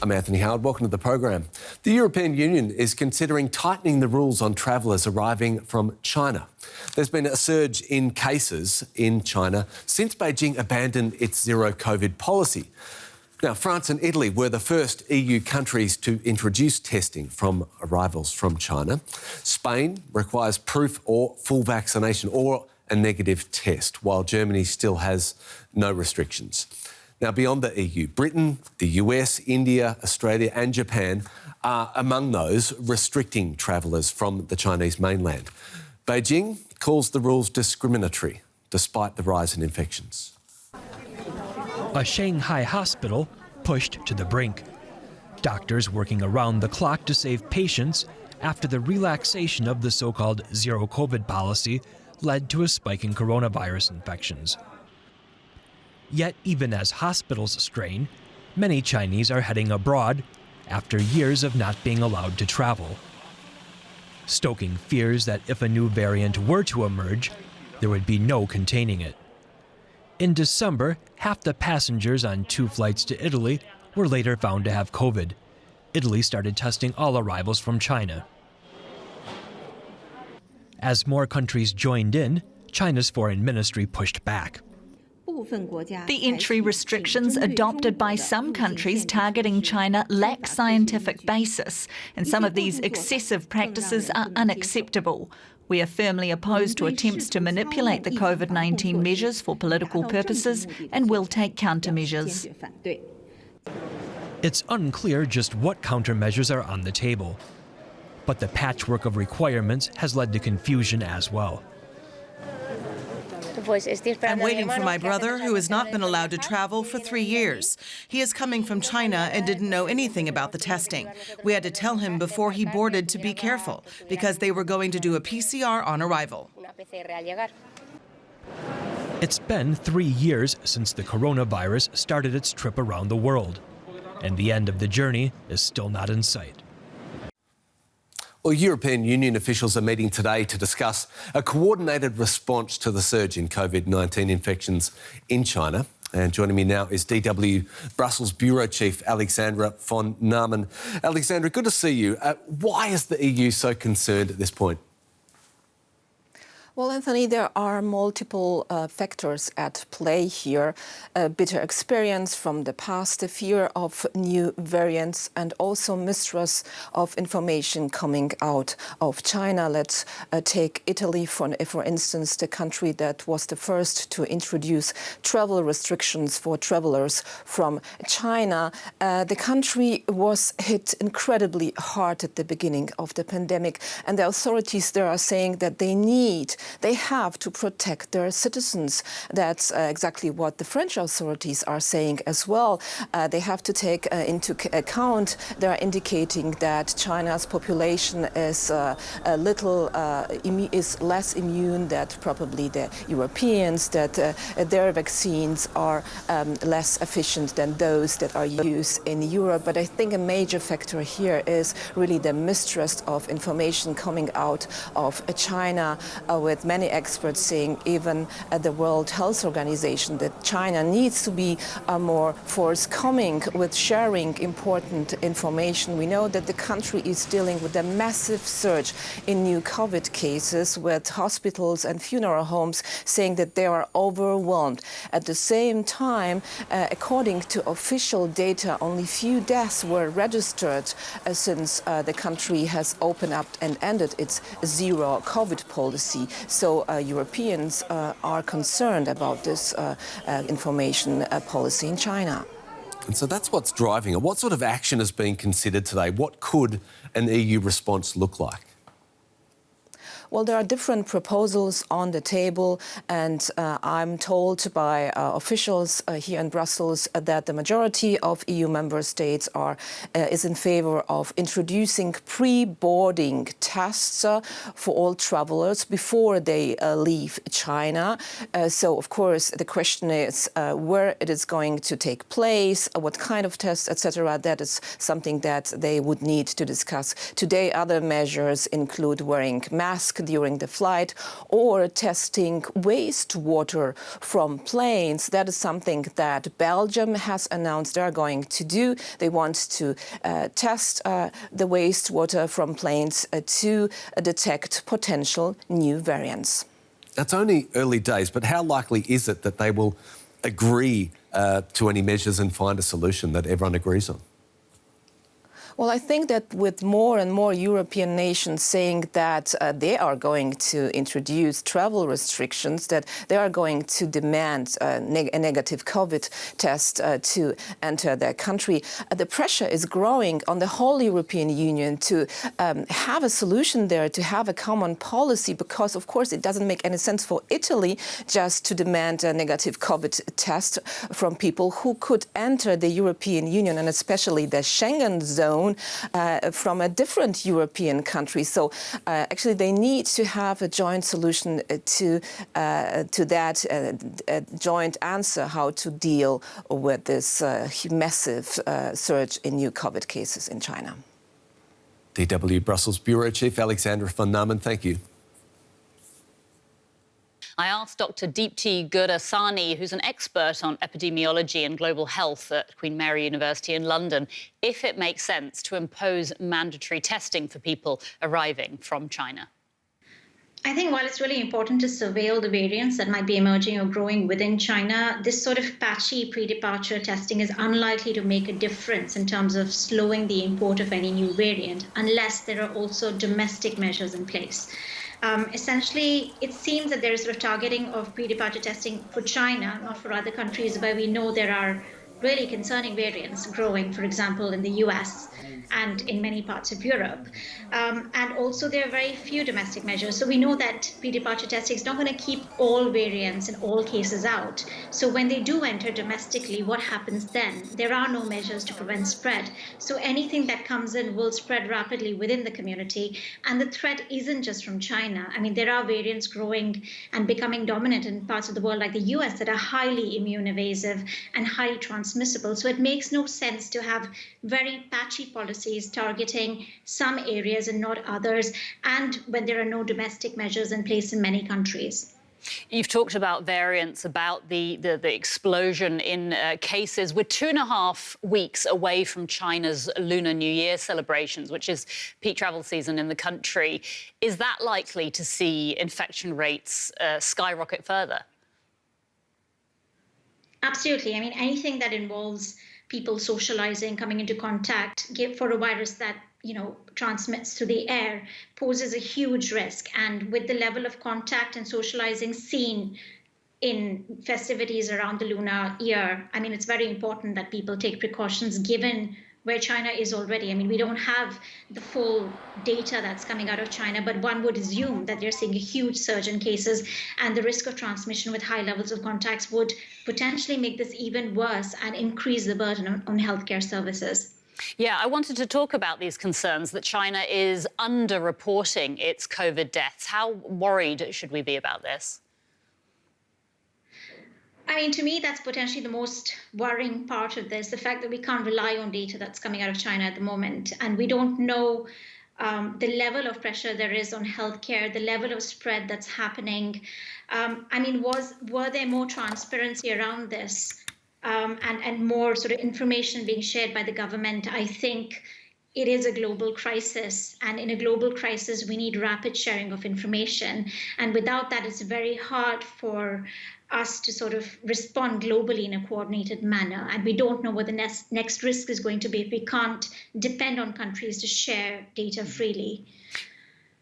I'm Anthony Howard. Welcome to the program. The European Union is considering tightening the rules on travellers arriving from China. There's been a surge in cases in China since Beijing abandoned its zero COVID policy. Now, France and Italy were the first EU countries to introduce testing from arrivals from China. Spain requires proof or full vaccination or a negative test, while Germany still has no restrictions. Now, beyond the EU, Britain, the US, India, Australia and Japan are among those restricting travellers from the Chinese mainland. Beijing calls the rules discriminatory, despite the rise in infections. A Shanghai hospital pushed to the brink. Doctors working around the clock to save patients after the relaxation of the so-called zero COVID policy led to a spike in coronavirus infections. Yet, even as hospitals strain, many Chinese are heading abroad after years of not being allowed to travel, stoking fears that if a new variant were to emerge, there would be no containing it. In December, half the passengers on 2 flights to Italy were later found to have COVID. Italy started testing all arrivals from China. As more countries joined in, China's foreign ministry pushed back. The entry restrictions adopted by some countries targeting China lack scientific basis, and some of these excessive practices are unacceptable. We are firmly opposed to attempts to manipulate the COVID-19 measures for political purposes and will take countermeasures. It's unclear just what countermeasures are on the table, but the patchwork of requirements has led to confusion as well. I'm waiting for my brother, who has not been allowed to travel for 3 years. He is coming from China and didn't know anything about the testing. We had to tell him before he boarded to be careful, because they were going to do a PCR on arrival. It's been 3 years since the coronavirus started its trip around the world, and the end of the journey is still not in sight. Well, European Union officials are meeting today to discuss a coordinated response to the surge in COVID-19 infections in China. And joining me now is DW Brussels Bureau Chief Alexandra von Namen. Alexandra, good to see you. Why is the EU so concerned at this point? Well, Anthony, there are multiple factors at play here. Bitter experience from the past, the fear of new variants, and also mistrust of information coming out of China. Let's take Italy, for instance, the country that was the first to introduce travel restrictions for travelers from China. The country was hit incredibly hard at the beginning of the pandemic, and the authorities there are saying that they have to protect their citizens. That's exactly what the French authorities are saying as well. They have to take into account, they're indicating that China's population is is less immune than probably the Europeans, that their vaccines are less efficient than those that are used in Europe. But I think a major factor here is really the mistrust of information coming out of China, with many experts saying, even the World Health Organization, that China needs to be more forthcoming with sharing important information. We know that the country is dealing with a massive surge in new COVID cases, with hospitals and funeral homes saying that they are overwhelmed. At the same time, according to official data, only few deaths were registered since the country has opened up and ended its zero COVID policy. So Europeans are concerned about this information policy in China. And so that's what's driving it. What sort of action is being considered today? What could an EU response look like? Well, there are different proposals on the table, and I'm told by officials here in Brussels that the majority of EU member states is in favor of introducing pre-boarding tests for all travelers before they leave China. So, of course, the question is where it is going to take place, what kind of tests, etc. That is something that they would need to discuss. Today, other measures include wearing masks during the flight, or testing wastewater from planes. That is something that Belgium has announced they are going to do. They want to test the wastewater from planes to detect potential new variants. That's only early days, but how likely is it that they will agree to any measures and find a solution that everyone agrees on? Well, I think that with more and more European nations saying that they are going to introduce travel restrictions, that they are going to demand a negative COVID test to enter their country, the pressure is growing on the whole European Union to have a solution there, to have a common policy, because, of course, it doesn't make any sense for Italy just to demand a negative COVID test from people who could enter the European Union, and especially the Schengen zone, from a different European country. So actually they need to have a joint solution to that joint answer how to deal with this massive surge in new COVID cases in China. DW Brussels Bureau Chief Alexandra von Namen, thank you. I asked Dr. Deepti Gurdasani, who's an expert on epidemiology and global health at Queen Mary University in London, if it makes sense to impose mandatory testing for people arriving from China. I think while it's really important to surveil the variants that might be emerging or growing within China, this sort of patchy pre-departure testing is unlikely to make a difference in terms of slowing the import of any new variant, unless there are also domestic measures in place. Essentially, it seems that there is sort of targeting of pre-departure testing for China, not for other countries where we know there are really concerning variants growing, for example, in the US and in many parts of Europe. And also there are very few domestic measures. So we know that pre-departure testing is not going to keep all variants in all cases out. So when they do enter domestically, what happens then? There are no measures to prevent spread. So anything that comes in will spread rapidly within the community. And the threat isn't just from China. I mean, there are variants growing and becoming dominant in parts of the world like the US that are highly immune evasive and highly transmissible. So it makes no sense to have very patchy policies targeting some areas and not others, and when there are no domestic measures in place in many countries. You've talked about variants, about the explosion in cases. We're 2.5 weeks away from China's Lunar New Year celebrations, which is peak travel season in the country. Is that likely to see infection rates skyrocket further? Absolutely. I mean, anything that involves people socializing, coming into contact for a virus that, transmits through the air poses a huge risk. And with the level of contact and socializing seen in festivities around the lunar year, I mean, it's very important that people take precautions given where China is already. I mean, we don't have the full data that's coming out of China, but one would assume that they're seeing a huge surge in cases, and the risk of transmission with high levels of contacts would potentially make this even worse and increase the burden on healthcare services. Yeah, I wanted to talk about these concerns that China is underreporting its COVID deaths. How worried should we be about this? I mean, to me, that's potentially the most worrying part of this, the fact that we can't rely on data that's coming out of China at the moment. And we don't know the level of pressure there is on healthcare, the level of spread that's happening. I mean, were there more transparency around this and more sort of information being shared by the government? I think it is a global crisis, and in a global crisis, we need rapid sharing of information. And without that, it's very hard for us to sort of respond globally in a coordinated manner. And we don't know what the next risk is going to be if we can't depend on countries to share data freely.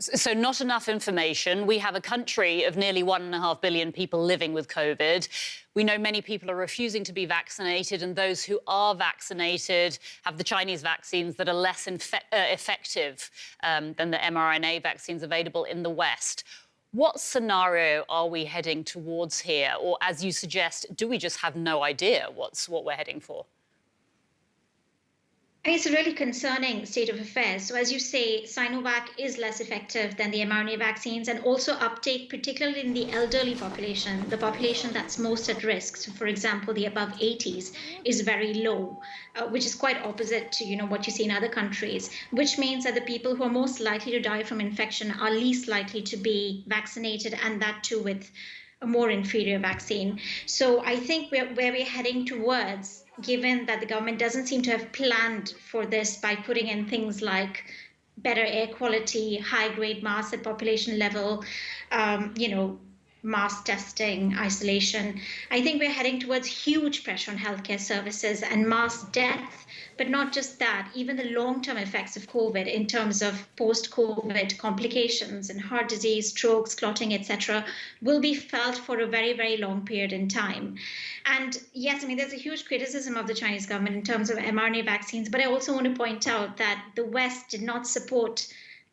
So not enough information. We have a country of nearly 1.5 billion people living with COVID. We know many people are refusing to be vaccinated, and those who are vaccinated have the Chinese vaccines that are less effective than the mRNA vaccines available in the West. What scenario are we heading towards here? Or, as you suggest, do we just have no idea what we're heading for? It's a really concerning state of affairs. So as you say, Sinovac is less effective than the mRNA vaccines, and also uptake, particularly in the elderly population, the population that's most at risk. So for example, the above 80s is very low, which is quite opposite to what you see in other countries, which means that the people who are most likely to die from infection are least likely to be vaccinated, and that too with a more inferior vaccine. So I think where we're heading towards, given that the government doesn't seem to have planned for this by putting in things like better air quality, high-grade masks at population level, mass testing, isolation. I think we're heading towards huge pressure on healthcare services and mass death. But not just that, even the long-term effects of COVID in terms of post-COVID complications and heart disease, strokes, clotting, etc., will be felt for a very, very long period in time. And yes, there's a huge criticism of the Chinese government in terms of mRNA vaccines, but I also want to point out that the West did not support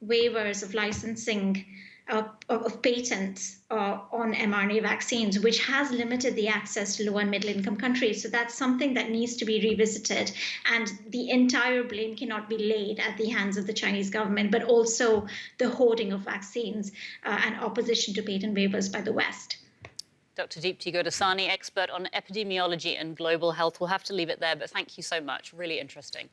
waivers of licensing of patents on mRNA vaccines, which has limited the access to low and middle income countries. So that's something that needs to be revisited. And the entire blame cannot be laid at the hands of the Chinese government, but also the hoarding of vaccines and opposition to patent waivers by the West. Dr. Deepti Godasani, expert on epidemiology and global health. We'll have to leave it there, but thank you so much. Really interesting.